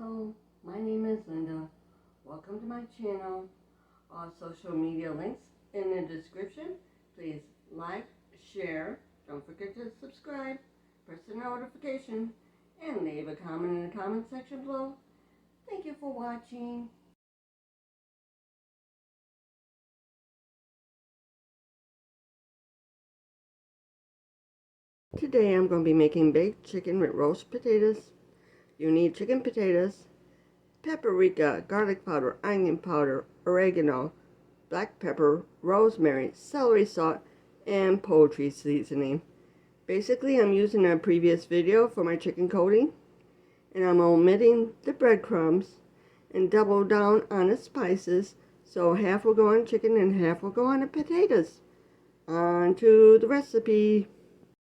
Hello, my name is Linda. Welcome to my channel. All social media links in the description. Please like, share, don't forget to subscribe, press the notification, and leave a comment in the comment section below. Thank you for watching. Today I'm going to be making baked chicken with roast potatoes. You need chicken potatoes, paprika, garlic powder, onion powder, oregano, black pepper, rosemary, celery salt, and poultry seasoning. Basically, I'm using a previous video for my chicken coating, and I'm omitting the breadcrumbs and double down on the spices, so half will go on chicken and half will go on the potatoes. On to the recipe.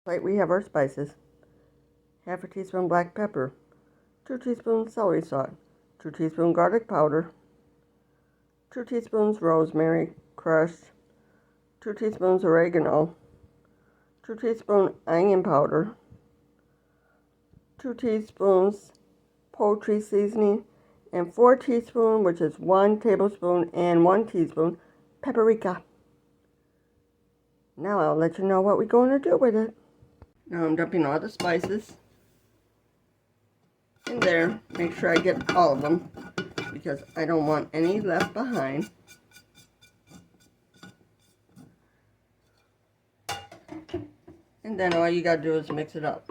Right, we have our spices. Half a teaspoon black pepper, 2 teaspoons celery salt, 2 teaspoons garlic powder, 2 teaspoons rosemary crushed, 2 teaspoons oregano, 2 teaspoons onion powder, 2 teaspoons poultry seasoning, and 4 teaspoons, which is 1 tablespoon, and 1 teaspoon paprika. Now I'll let you know what we're going to do with it. Now I'm dumping all the spices in there. Make sure I get all of them because I don't want any left behind. And then all you gotta do is mix it up.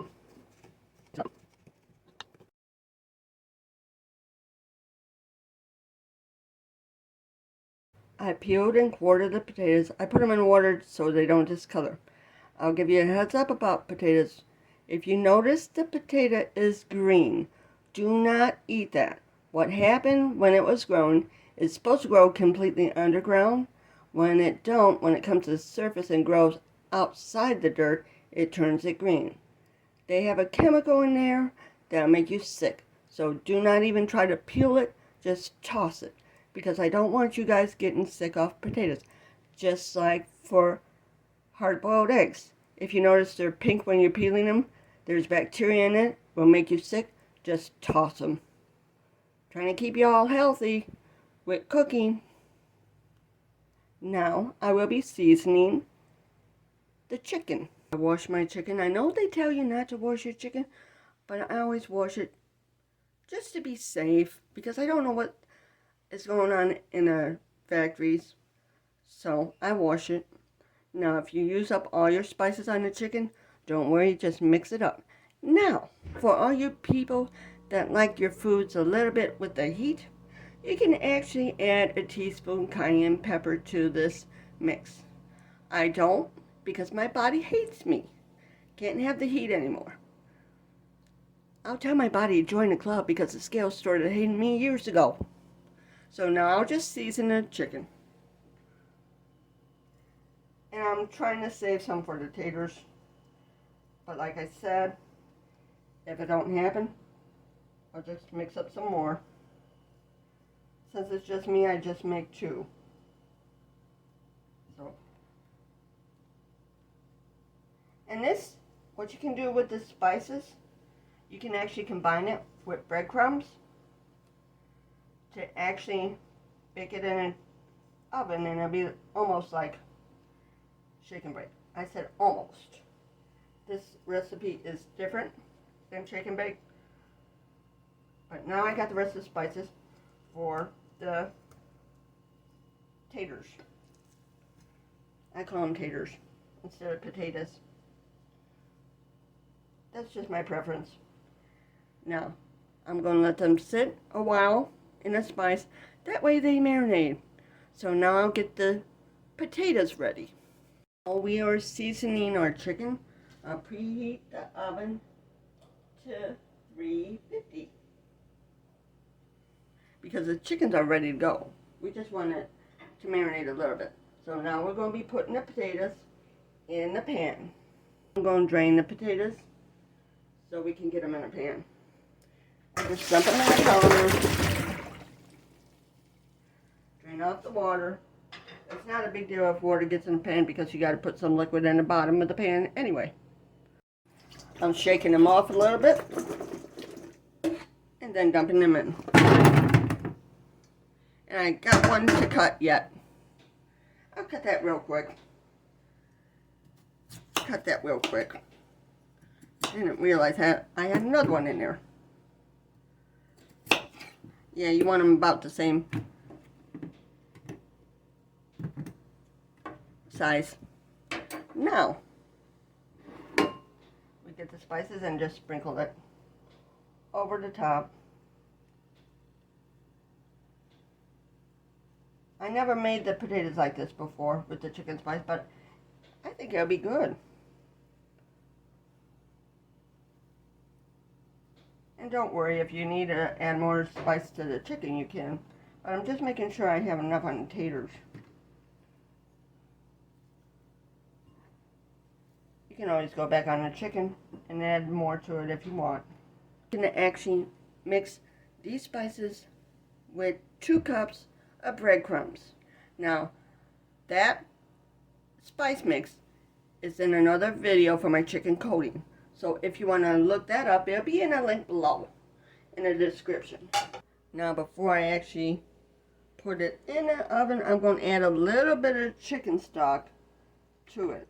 I peeled and quartered the potatoes. I put them in water so they don't discolor. I'll give you a heads up about potatoes. If you notice the potato is green, do not eat that. What happened when it was grown is supposed to grow completely underground. When it comes to the surface and grows outside the dirt, it turns it green. They have a chemical in there that'll make you sick. So do not even try to peel it, just toss it. Because I don't want you guys getting sick off potatoes. Just like for hard-boiled eggs. If you notice they're pink when you're peeling them, there's bacteria in it, will make you sick, just toss them. Trying to keep you all healthy with cooking. Now I will be seasoning the chicken. I wash my chicken. I know they tell you not to wash your chicken, but I always wash it just to be safe because I don't know what is going on in the factories. So I wash it. Now, if you use up all your spices on the chicken, don't worry, just mix it up. Now, for all you people that like your foods a little bit with the heat, you can actually add a teaspoon cayenne pepper to this mix. I don't, because my body hates me. Can't have the heat anymore. I'll tell my body to join the club because the scales started hating me years ago. So now I'll just season the chicken. And I'm trying to save some for the taters. But like I said, if it don't happen, I'll just mix up some more. Since it's just me, I just make 2. So. And this, what you can do with the spices, you can actually combine it with breadcrumbs to actually bake it in an oven, and it'll be almost like shake and bake. I said almost. This recipe is different than shake and bake. But now I got the rest of the spices for the taters. I call them taters instead of potatoes. That's just my preference. Now, I'm going to let them sit a while in the spice. That way they marinate. So now I'll get the potatoes ready. While we are seasoning our chicken, I'll preheat the oven to 350 because the chickens are ready to go. We just want it to marinate a little bit. So now we're going to be putting the potatoes in the pan. I'm going to drain the potatoes so we can get them in a pan. I just dump them in the colander, drain off the water. It's not a big deal if water gets in the pan because you got to put some liquid in the bottom of the pan anyway. I'm shaking them off a little bit, and then dumping them in. And I got one to cut yet. I'll cut that real quick. Didn't realize that I had another one in there. Yeah, you want them about the same size. Now, we get the spices and just sprinkle it over the top. I never made the potatoes like this before with the chicken spice, but I think it'll be good. And don't worry, if you need to add more spice to the chicken, you can. But I'm just making sure I have enough on the taters. You can always go back on the chicken and add more to it if you want. You can actually mix these spices with 2 cups of breadcrumbs. Now, that spice mix is in another video for my chicken coating. So if you want to look that up, it'll be in a link below in the description. Now, before I actually put it in the oven, I'm going to add a little bit of chicken stock to it,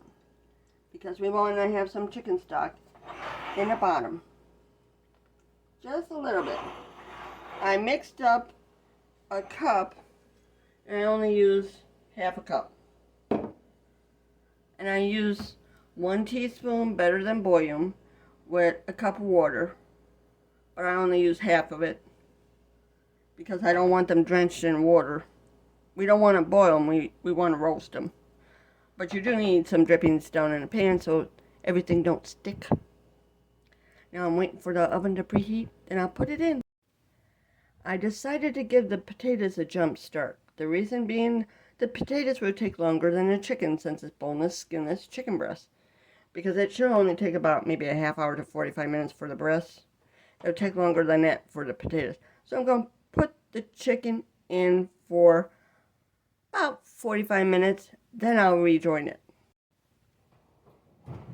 because we want to have some chicken stock in the bottom. Just a little bit. I mixed up a cup, and I only use half a cup. And I use 1 teaspoon Better Than Bouillon with a cup of water, but I only use half of it because I don't want them drenched in water. We don't want to boil them, we want to roast them. But you do need some drippings down in the pan so everything don't stick. Now I'm waiting for the oven to preheat, and I'll put it in. I decided to give the potatoes a jump start. The reason being, the potatoes will take longer than the chicken since it's boneless, skinless chicken breast. Because it should only take about maybe a half hour to 45 minutes for the breast. It'll take longer than that for the potatoes. So I'm going to put the chicken in for about 45 minutes. Then I'll rejoin it.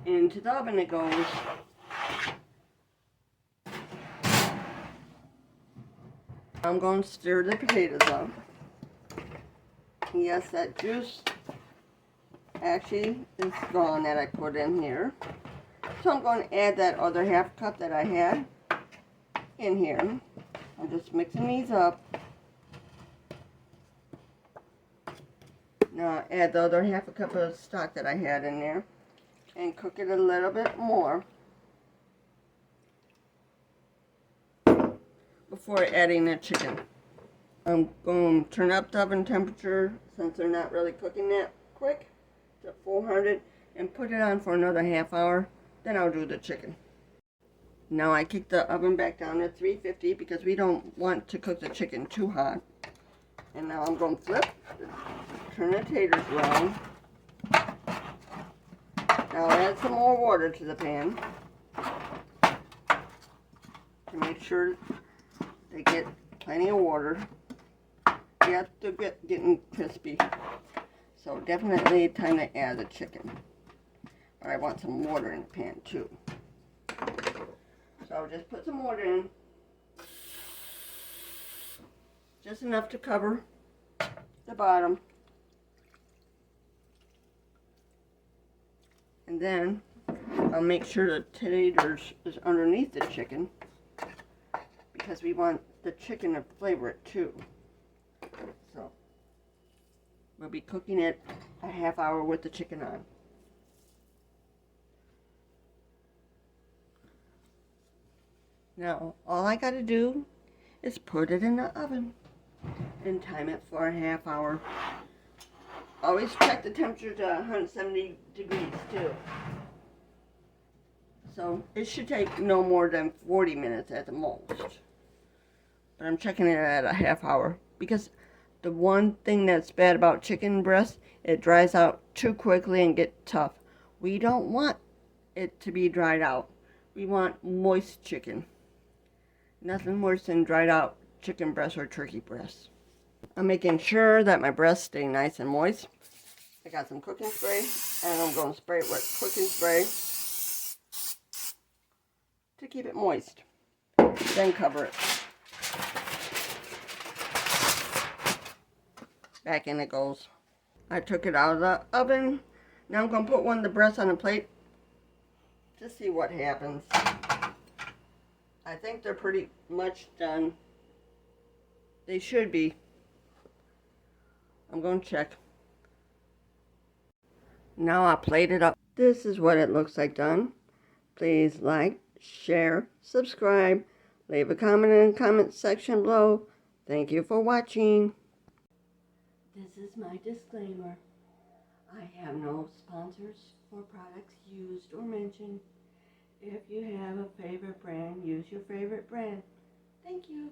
Into the oven it goes. I'm going to stir the potatoes up. Yes, that juice actually is gone that I put in here. So I'm going to add that other half cup that I had in here. I'm just mixing these up. Now add the other half a cup of stock that I had in there and cook it a little bit more before adding the chicken. I'm going to turn up the oven temperature, since they're not really cooking that quick, to 400 and put it on for another half hour. Then I'll do the chicken. Now I kick the oven back down to 350 because we don't want to cook the chicken too hot. And now I'm going to flip, turn the taters around. Now add some more water to the pan to make sure they get plenty of water. You have to get getting crispy. So definitely time to add the chicken. But I want some water in the pan too. So I'll just put some water in. Just enough to cover the bottom. And then I'll make sure the taters is underneath the chicken, because we want the chicken to flavor it too. So we'll be cooking it a half hour with the chicken on. Now all I gotta do is put it in the oven and time it for a half hour. Always check the temperature to 170 degrees too. So it should take no more than 40 minutes at the most. But I'm checking it at a half hour, because the one thing that's bad about chicken breast, it dries out too quickly and get tough. We don't want it to be dried out. We want moist chicken. Nothing worse than dried out chicken breast or turkey breast. I'm making sure that my breasts stay nice and moist. I got some cooking spray, and I'm going to spray it with cooking spray to keep it moist. Then cover it. Back in it goes. I took it out of the oven. Now I'm going to put one of the breasts on a plate to see what happens. I think they're pretty much done. They should be. I'm going to check. Now I'll plate it up. This is what it looks like done. Please like, share, subscribe, leave a comment in the comment section below. Thank you for watching. This is my disclaimer. I have no sponsors for products used or mentioned. If you have a favorite brand, use your favorite brand. Thank you.